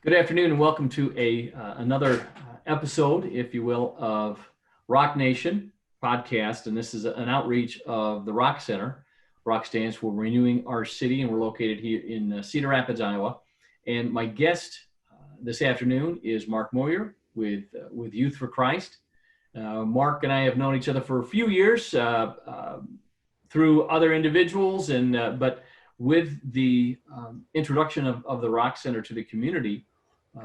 Good afternoon and welcome to another episode, if you will, of ROC Nation podcast. And this is an outreach of the ROC Center. ROC stands for Renewing Our City, and we're located here in Cedar Rapids, Iowa. And my guest this afternoon is Mark Moyer with Youth for Christ. Mark and I have known each other for a few years through other individuals, but with the introduction of the ROC Center to the community,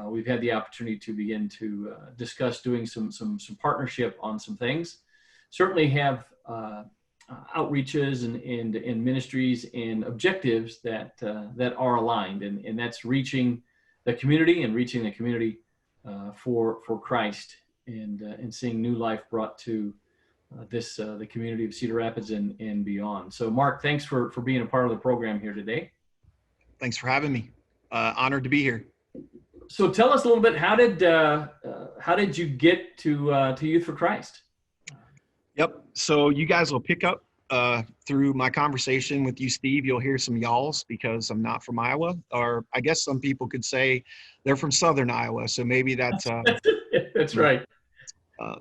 we've had the opportunity to begin to discuss doing some partnership on some things. Certainly have outreaches and ministries and objectives that are aligned, and that's reaching the community for Christ, and seeing new life brought to the community of Cedar Rapids and beyond. So, Mark, thanks for being a part of the program here today. Thanks for having me. Honored to be here. So tell us a little bit, how did you get to Youth for Christ? Yep. So you guys will pick up through my conversation with you, Steve. You'll hear some y'alls because I'm not from Iowa, or I guess some people could say they're from Southern Iowa. So maybe that's that's right.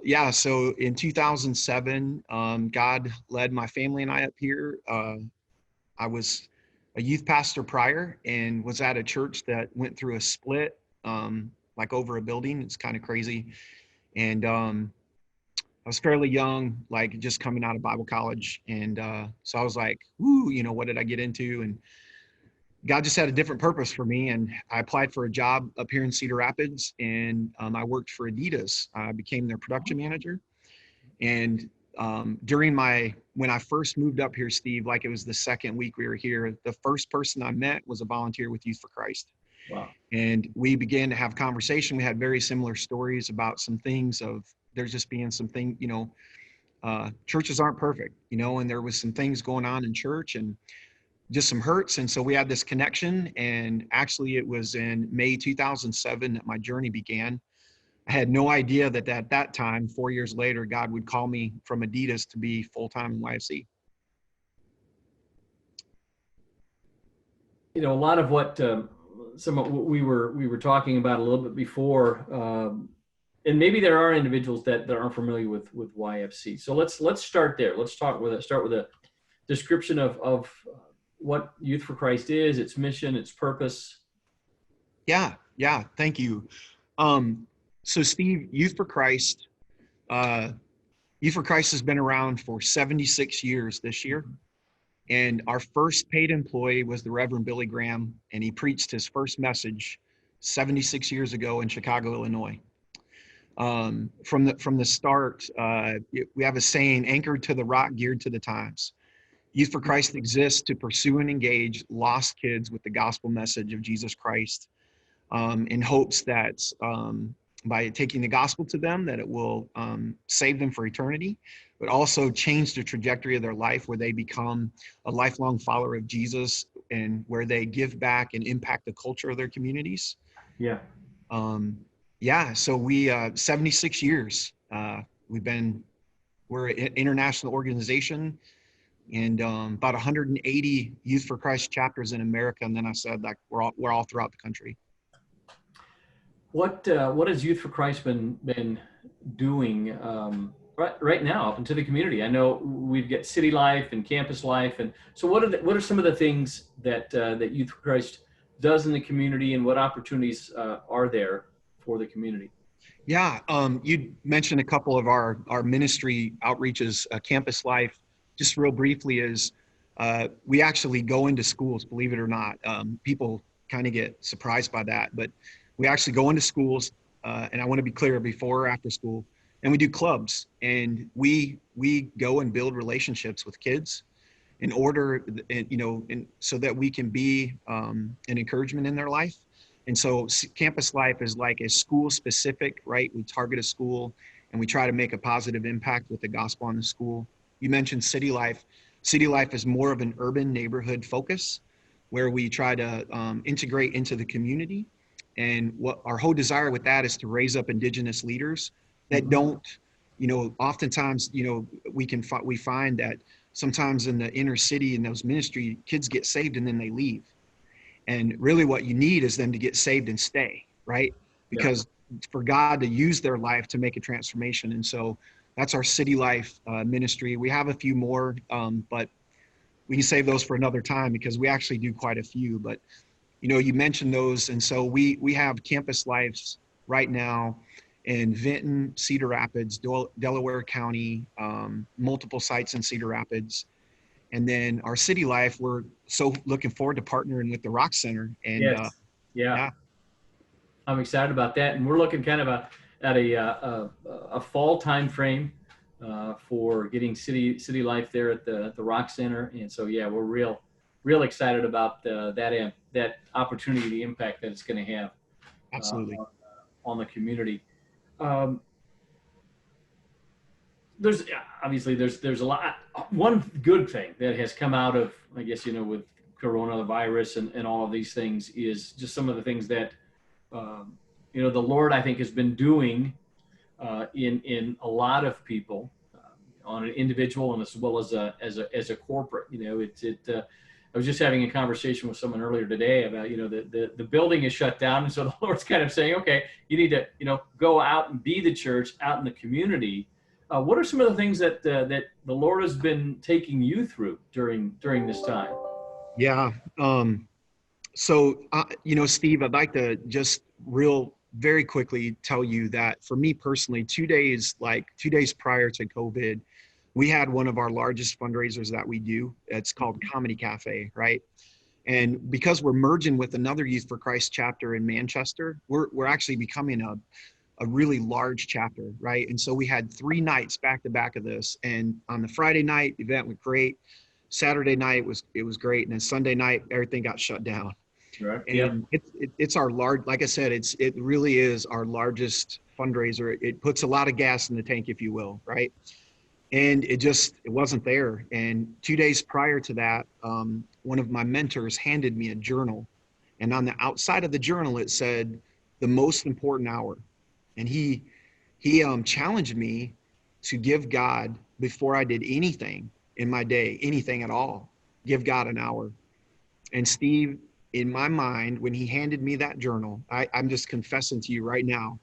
Yeah. So in 2007, God led my family and I up here. I was a youth pastor prior and was at a church that went through a split, like over a building. It's kind of crazy. And I was fairly young, like just coming out of Bible college. And so I was like, ooh, what did I get into? And God just had a different purpose for me. And I applied for a job up here in Cedar Rapids, and I worked for Adidas. I became their production manager. And when I first moved up here, Steve, like it was the second week we were here, the first person I met was a volunteer with Youth for Christ. Wow. And we began to have conversation. We had very similar stories about some things of there's just being something, churches aren't perfect, and there was some things going on in church and just some hurts. And so we had this connection, and actually it was in May 2007 that my journey began. I had no idea that at that time, 4 years later, God would call me from Adidas to be full-time in YFC. A lot of what some of what we were talking about a little bit before, and maybe there are individuals that aren't familiar with YFC. So let's start there. Let's start with a description of what Youth for Christ is, its mission, its purpose. Yeah. Thank you. So Steve, Youth for Christ has been around for 76 years this year. And our first paid employee was the Reverend Billy Graham, and he preached his first message 76 years ago in Chicago, Illinois. From the start, we have a saying, anchored to the rock, geared to the times. Youth for Christ exists to pursue and engage lost kids with the gospel message of Jesus Christ, in hopes that by taking the gospel to them, that it will save them for eternity, but also change the trajectory of their life, where they become a lifelong follower of Jesus and where they give back and impact the culture of their communities. Yeah. So we 76 years. We're an international organization, and about 180 Youth for Christ chapters in America. And then I said, like, we're all throughout the country. What has Youth for Christ been doing right now up into the community? I know we've got city life and campus life, and so what are some of the things that Youth for Christ does in the community, and what opportunities are there for the community? Yeah, you mentioned a couple of our ministry outreaches. Campus life, just real briefly, is we actually go into schools, believe it or not. People kind of get surprised by that, but we actually go into schools, and I want to be clear, before or after school, and we do clubs, and we go and build relationships with kids in order, and so that we can be an encouragement in their life. And so campus life is like a school specific, right? We target a school and we try to make a positive impact with the gospel on the school. You mentioned city life. City life is more of an urban neighborhood focus, where we try to integrate into the community. And what our whole desire with that is to raise up indigenous leaders that don't, oftentimes, we find that sometimes in the inner city, in those ministry, kids get saved and then they leave. And really what you need is them to get saved and stay, right? Because for God to use their life to make a transformation. And so that's our City Life ministry. We have a few more, but we can save those for another time because we actually do quite a few. But you mentioned those, and so we have campus lives right now in Vinton, Cedar Rapids, Delaware County, multiple sites in Cedar Rapids. And then our City Life, we're so looking forward to partnering with the ROC Center. And Yes. yeah, I'm excited about that, and we're looking kind of at a fall time frame for getting city life there at the ROC Center. And so yeah, we're real excited about that opportunity, the impact that it's going to have absolutely. on the community. Um, there's obviously there's a lot. One good thing that has come out of, I guess, with coronavirus and all of these things is just some of the things that the Lord, I think, has been doing in a lot of people on an individual and as well as a corporate. I was just having a conversation with someone earlier today about the building is shut down, and so the Lord's kind of saying, okay, you need to go out and be the church out in the community. What are some of the things that the Lord has been taking you through during this time? Yeah. So, Steve, I'd like to just very quickly tell you that for me personally, 2 days prior to COVID, we had one of our largest fundraisers that we do. It's called Comedy Cafe, right? And because we're merging with another Youth for Christ chapter in Manchester, we're actually becoming a really large chapter, right? And so we had 3 nights back to back of this. And on the Friday night, the event went great. Saturday night it was great. And then Sunday night, everything got shut down. Right. And it's our large, like I said, it really is our largest fundraiser. It puts a lot of gas in the tank, if you will, right? And it wasn't there. And 2 days prior to that, one of my mentors handed me a journal, and on the outside of the journal it said the most important hour. And he challenged me to give God, before I did anything in my day, anything at all, give God an hour. And Steve, in my mind, when he handed me that journal, I'm just confessing to you right now,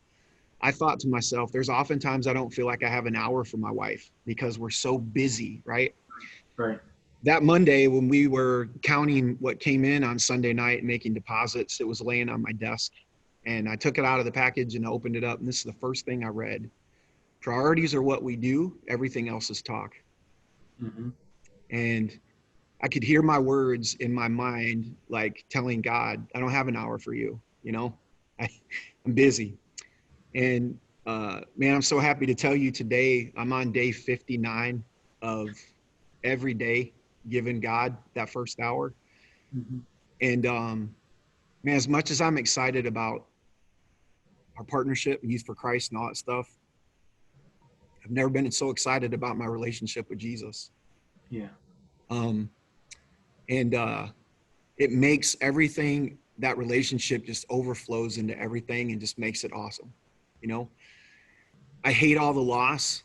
I thought to myself, there's oftentimes I don't feel like I have an hour for my wife because we're so busy, right? Right. That Monday, when we were counting what came in on Sunday night and making deposits, it was laying on my desk. And I took it out of the package and opened it up. And this is the first thing I read. Priorities are what we do. Everything else is talk. Mm-hmm. And I could hear my words in my mind, like telling God, I don't have an hour for you. I'm busy. And man, I'm so happy to tell you today, I'm on day 59 of every day giving God that first hour. Mm-hmm. And man, as much as I'm excited about our partnership, Youth for Christ and all that stuff, I've never been so excited about my relationship with Jesus. Yeah. And it makes everything, that relationship just overflows into everything and just makes it awesome. I hate all the loss,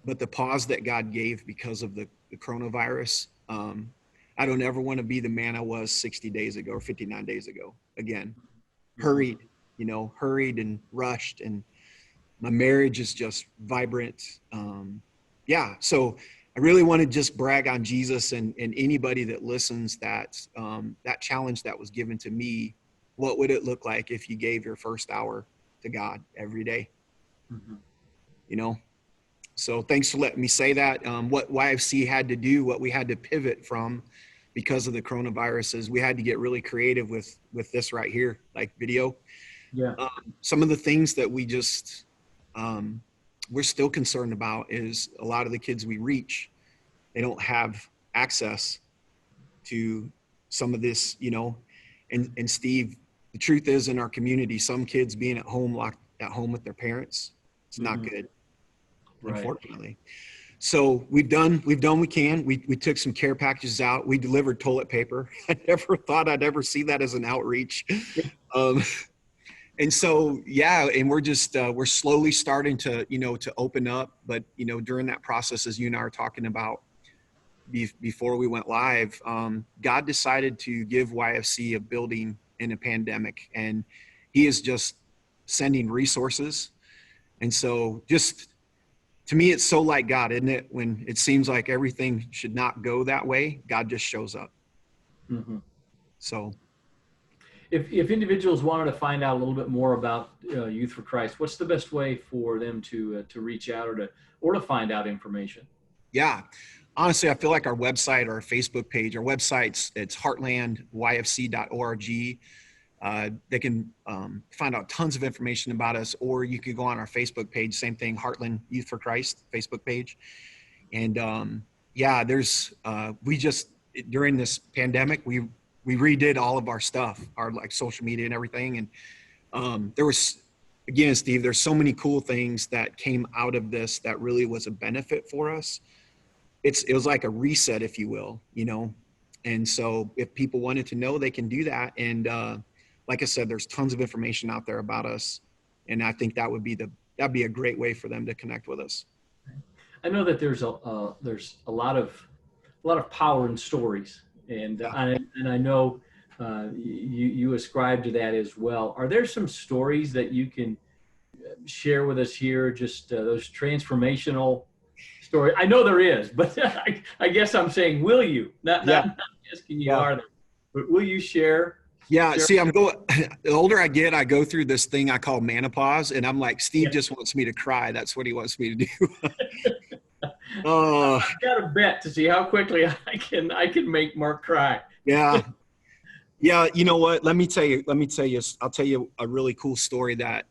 but the pause that God gave because of the coronavirus, I don't ever want to be the man I was 60 days ago or 59 days ago again. Hurried and rushed, and my marriage is just vibrant. So I really want to just brag on Jesus and anybody that listens that that challenge that was given to me. What would it look like if you gave your first hour to God every day? Mm-hmm. So thanks for letting me say that. What YFC had to do, what we had to pivot from because of the coronavirus, is we had to get really creative with this right here, like video. Yeah. Some of the things that we just we're still concerned about is a lot of the kids we reach, they don't have access to some of this, and Steve, the truth is, in our community, some kids being locked at home with their parents, it's not Mm-hmm. good, Right. unfortunately. So we've done we can. We took some care packages out. We delivered toilet paper. I never thought I'd ever see that as an outreach. And so, yeah, and we're just, we're slowly starting to, to open up. But, during that process, as you and I are talking about before we went live, God decided to give YFC a building in a pandemic. And he is just sending resources. And so just, to me, it's so like God, isn't it? When it seems like everything should not go that way, God just shows up. Mm-hmm. So If individuals wanted to find out a little bit more about Youth for Christ, what's the best way for them to reach out or to find out information? yeah, honestly, I feel like our website or our Facebook page, our website's, it's heartlandyfc.org. They can find out tons of information about us, or you could go on our Facebook page, same thing, Heartland Youth for Christ Facebook page. And yeah, there's, we just, during this pandemic, we redid all of our stuff, our like social media and everything. And there was, again, Steve, there's so many cool things that came out of this that really was a benefit for us. It was like a reset, if you will, you know? And so if people wanted to know, they can do that. And like I said, there's tons of information out there about us. And I think that'd be a great way for them to connect with us. I know that there's a lot of power in stories, and I know you ascribe to that as well. Are there some stories that you can share with us here? Just those transformational stories. I know there is, but I guess I'm saying, will you? Not asking you are there, but will you share? Yeah, see, the older I get, I go through this thing I call menopause, and I'm like, Steve just wants me to cry. That's what he wants me to do. I've got a bet to see how quickly I can make Mark cry. Yeah. Yeah. You know what? Let me tell you, I'll tell you a really cool story that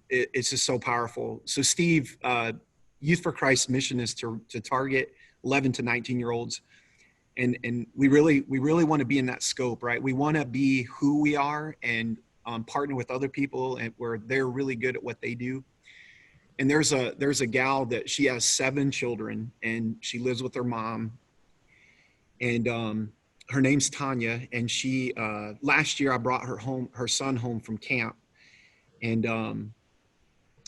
it's just so powerful. So Steve, Youth for Christ's mission is to target 11 to 19-year-olds. And we really want to be in that scope, right? We want to be who we are and partner with other people and where they're really good at what they do. And there's a gal that she has 7 children and she lives with her mom. And her name's Tanya. And she last year I brought her son home from camp. And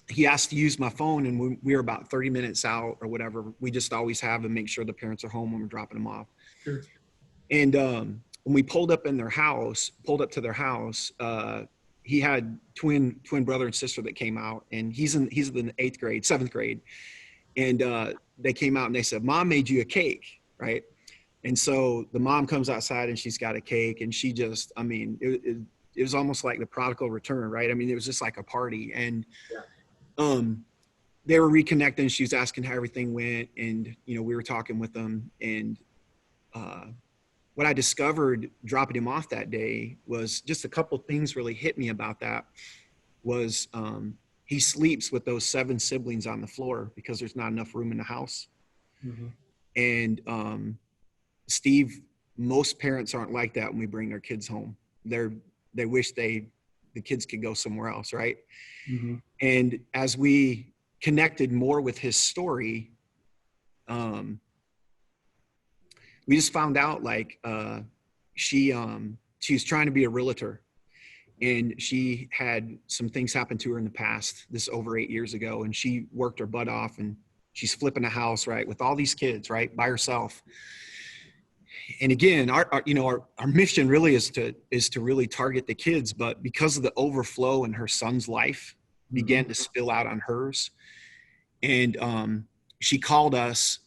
he asked to use my phone, and we were about 30 minutes out or whatever. We just always have and make sure the parents are home when we're dropping them off. Sure. And when we pulled up to their house, he had twin brother and sister that came out, and he's in the 8th grade, 7th grade. And they came out and they said, Mom made you a cake, right? And so the mom comes outside and she's got a cake, and she just, I mean, it was almost like the prodigal return, right? I mean, it was just like a party. And they were reconnecting. She was asking how everything went, and we were talking with them. And what I discovered dropping him off that day was just a couple of things really hit me about that. Was he sleeps with those 7 siblings on the floor because there's not enough room in the house. Mm-hmm. And Steve, most parents aren't like that when we bring their kids home. They wish the kids could go somewhere else, right? Mm-hmm. And as we connected more with his story, we just found out like she was trying to be a realtor, and she had some things happen to her in the past, this over 8 years ago, and she worked her butt off, and she's flipping a house, right, with all these kids, right, by herself. And again, our mission really is to really target the kids, but because of the overflow in her son's life began to spill out on hers. And she called us,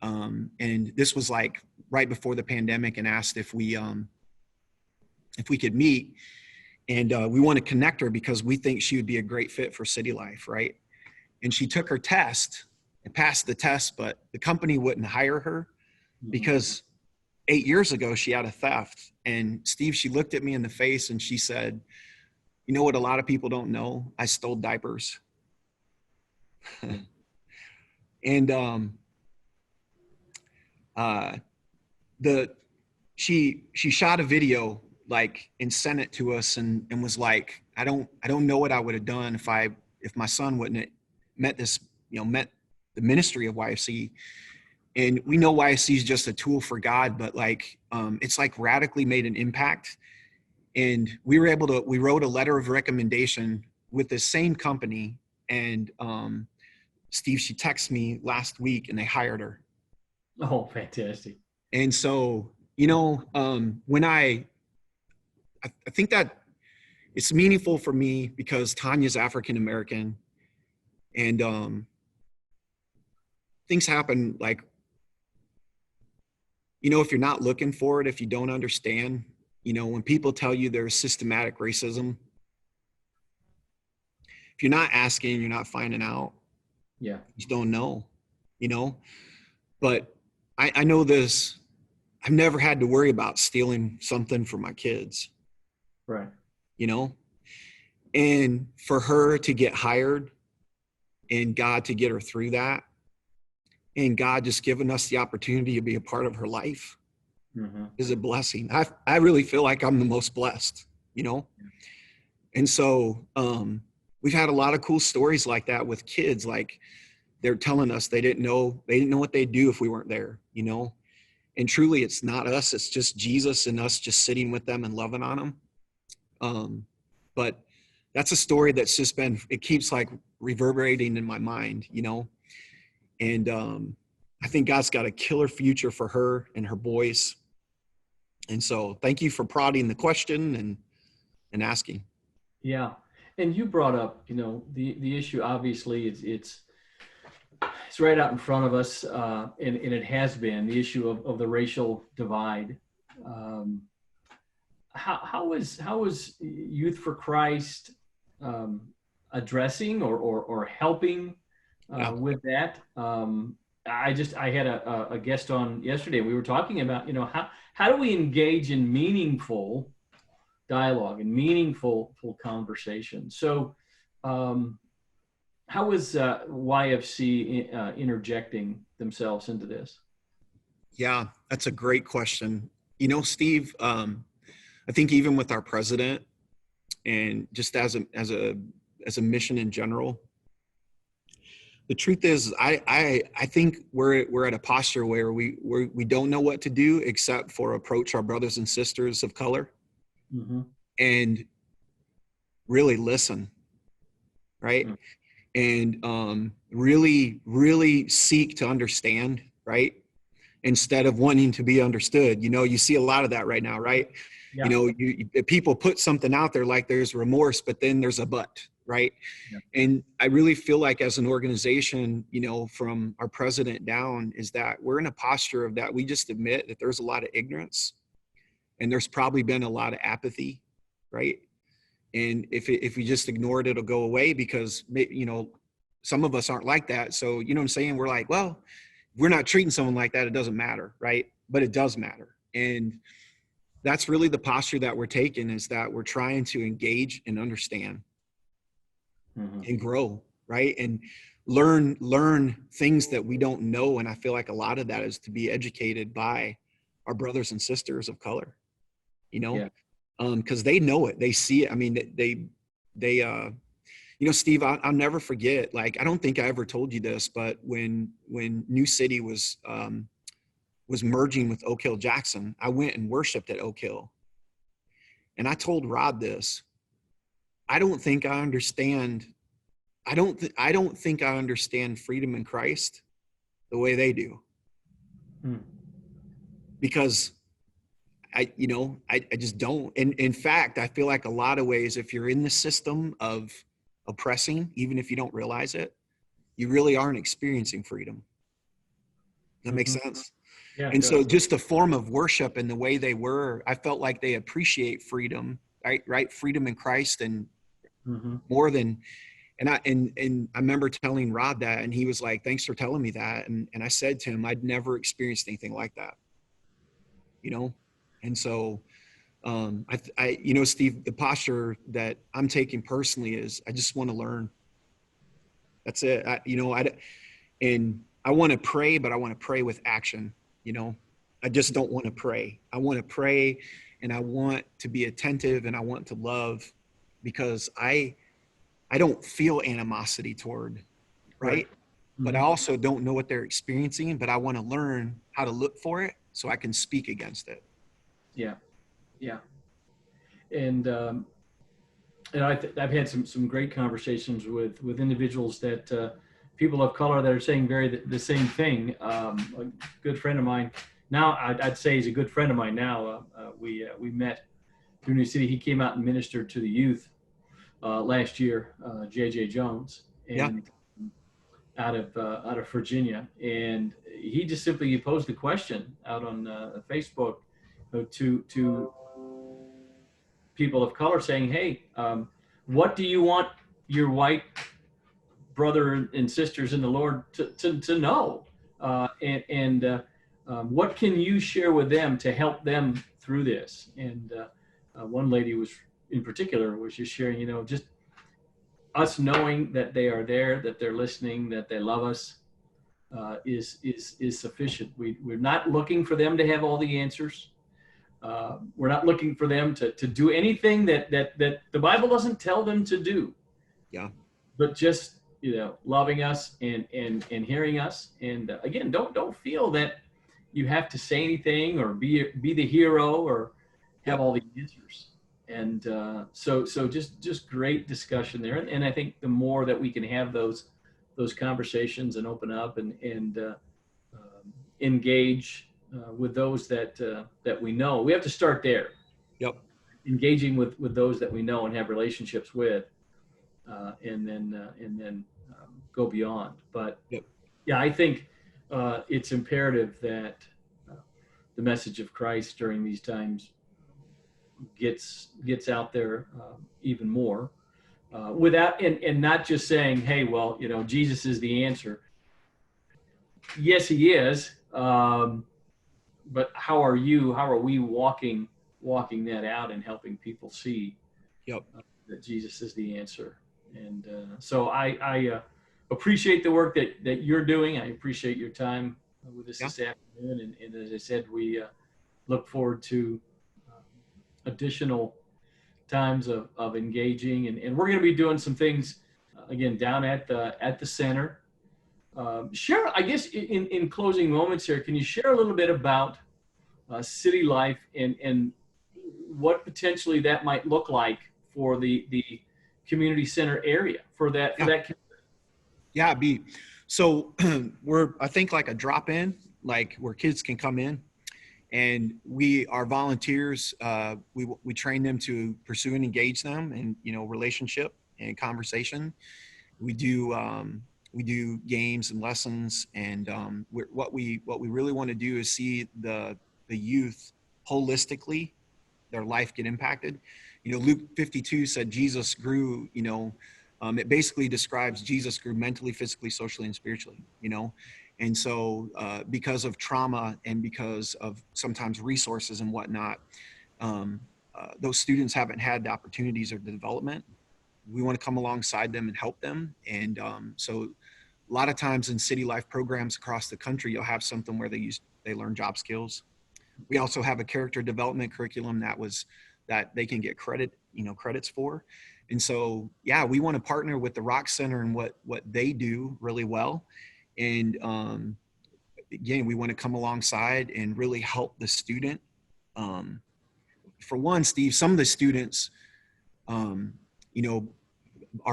and this was like right before the pandemic, and asked if we could meet. And we want to connect her because we think she would be a great fit for City Life, right? And she took her test and passed the test, but the company wouldn't hire her because 8 years ago she had a theft. And Steve, she looked at me in the face and she said, you know what a lot of people don't know? I stole diapers. And she shot a video like and sent it to us and was like, I don't know what I would have done if my son wouldn't have met the ministry of YFC. And we know YFC is just a tool for God, but like it's like radically made an impact. And we wrote a letter of recommendation with the same company. And Steve, she texted me last week and they hired her. Oh, fantastic. And so, when I think that it's meaningful for me because Tanya's African American, and things happen like, if you're not looking for it, if you don't understand, when people tell you there's systematic racism, if you're not asking, you're not finding out. Yeah. You just don't know, you know. But I know this. I've never had to worry about stealing something from my kids. Right. And for her to get hired and God to get her through that, and God just giving us the opportunity to be a part of her life is a blessing. I really feel like I'm the most blessed, And so we've had a lot of cool stories like that with kids. Like they're telling us they didn't know what they'd do if we weren't there, And truly, it's not us. It's just Jesus and us just sitting with them and loving on them. But that's a story that's just it keeps like reverberating in my mind, And I think God's got a killer future for her and her boys. And so thank you for prodding the question and asking. Yeah. And you brought up, the issue, obviously it's right out in front of us, and it has been the issue of the racial divide. How is Youth for Christ addressing or helping with that? I had a guest on yesterday. We were talking about, how do we engage in meaningful dialogue and meaningful conversation? So, how is YFC interjecting themselves into this? Yeah, that's a great question. Steve, I think even with our president and just as a mission in general, the truth is, I think we're at a posture where we don't know what to do except for approach our brothers and sisters of color and really listen, right? And really, really seek to understand, right? Instead of wanting to be understood. You see a lot of that right now, right? Yeah. People put something out there like there's remorse, but then there's a but, right? Yeah. And I really feel like as an organization, from our president down, is that we're in a posture of that we just admit that there's a lot of ignorance and there's probably been a lot of apathy, right? And if we just ignore it, it'll go away because, some of us aren't like that. So, you know what I'm saying? We're like, well, we're not treating someone like that. It doesn't matter, right? But it does matter. And that's really the posture that we're taking, is that we're trying to engage and understand and grow, right? And learn things that we don't know. And I feel like a lot of that is to be educated by our brothers and sisters of color, because they know it, they see it. I mean, they Steve, I'll never forget, like, I don't think I ever told you this, but when New City was merging with Oak Hill Jackson, I went and worshiped at Oak Hill. And I told Rod this: I don't think I understand freedom in Christ the way they do. Because I just don't. And in fact, I feel like a lot of ways, if you're in the system of oppressing, even if you don't realize it, you really aren't experiencing freedom. That makes sense? Yeah. And so just the form of worship and the way they were, I felt like they appreciate freedom, right? Freedom in Christ, and more than, and I remember telling Rod that, and he was like, thanks for telling me that. And I said to him, I'd never experienced anything like that, And so, Steve, the posture that I'm taking personally is I just want to learn. That's it. I want to pray, but I want to pray with action. I just don't want to pray. I want to pray, and I want to be attentive, and I want to love, because I don't feel animosity toward, right? But I also don't know what they're experiencing, but I want to learn how to look for it so I can speak against it. Yeah. Yeah. And I've had some great conversations with individuals that people of color that are saying the same thing. A good friend of mine now, I'd say he's a good friend of mine now. We met through New City. He came out and ministered to the youth last year, J.J. Jones, Yeah. and out of Virginia, and he just simply posed the question out on Facebook to people of color, saying, "Hey, what do you want your white brother and sisters in the Lord to know, and what can you share with them to help them through this?" And one lady was, in particular, was just sharing, just us knowing that they are there, that they're listening, that they love us, is sufficient. We're not looking for them to have all the answers. We're not looking for them to do anything that the Bible doesn't tell them to do. Yeah. But just loving us and hearing us. And again, don't feel that you have to say anything or be the hero or have all the answers. And so just great discussion there. And I think the more that we can have those conversations and open up and engage with those that we know, we have to start there. Yep. Engaging with those that we know and have relationships with, and then go beyond. But Yep. yeah, I think it's imperative that the message of Christ during these times gets out there even more, without and not just saying, "Hey, well, Jesus is the answer." Yes, he is. But how are we walking that out and helping people see Yep. that Jesus is the answer? And so I appreciate the work that you're doing. I appreciate your time with us this afternoon. And as I said, we look forward to additional times of engaging. And we're going to be doing some things, again, down at the center. Share, I guess, in closing moments here, can you share a little bit about city life and what potentially that might look like for the community center area for that community? Yeah, so we're, I think, like a drop-in, like where kids can come in, and our volunteers, we train them to pursue and engage them in relationship and conversation. We do games and lessons, and what we really want to do is see the youth holistically, their life get impacted. Luke 52 said Jesus grew. It basically describes Jesus grew mentally, physically, socially, and spiritually. And so because of trauma and because of sometimes resources and whatnot, those students haven't had the opportunities or the development. We want to come alongside them and help them. And so a lot of times in city life programs across the country, you'll have something where they learn job skills. We also have a character development curriculum that they can get credits for. And so, yeah, we want to partner with the ROC Center and what they do really well. And again, we want to come alongside and really help the student. For one, Steve, some of the students, our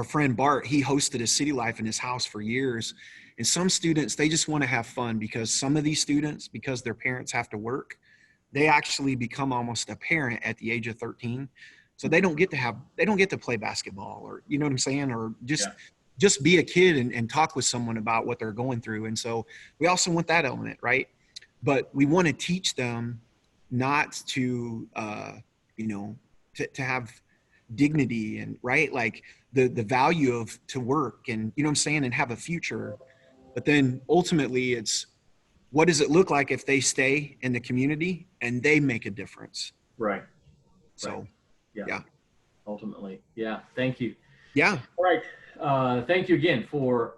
friend Bart, he hosted a city life in his house for years. And some students, they just want to have fun, because some of these students, because their parents have to work, they actually become almost a parent at the age of 13. So they don't get to play basketball, or, you know what I'm saying? Or just be a kid and talk with someone about what they're going through. And so we also want that element, right? But we want to teach them not to, to have dignity and right, like the value of to work and, you know what I'm saying, and have a future. But then ultimately it's, what does it look like if they stay in the community and they make a difference? Right. So, right. Yeah. Ultimately. Yeah. Thank you. Yeah. All right. Thank you again for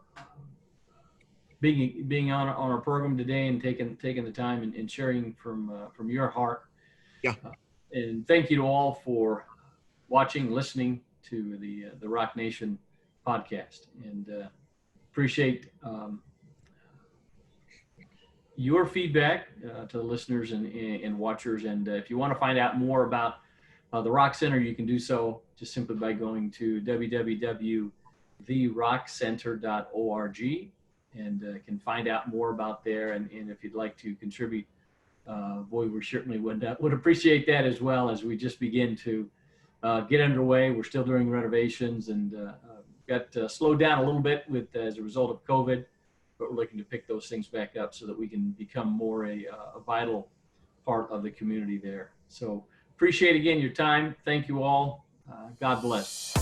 being on our program today and taking the time and sharing from your heart. Yeah. And thank you to all for watching, listening to the ROC Nation podcast, and appreciate your feedback to the listeners and watchers. And if you want to find out more about the ROC Center, you can do so just simply by going to www.theroccenter.org and can find out more about there. And if you'd like to contribute boy, we certainly would appreciate that as well as we just begin to get underway. We're still doing renovations and got slowed down a little bit as a result of COVID, but we're looking to pick those things back up so that we can become more a vital part of the community there. So appreciate again your time. Thank you all. God bless.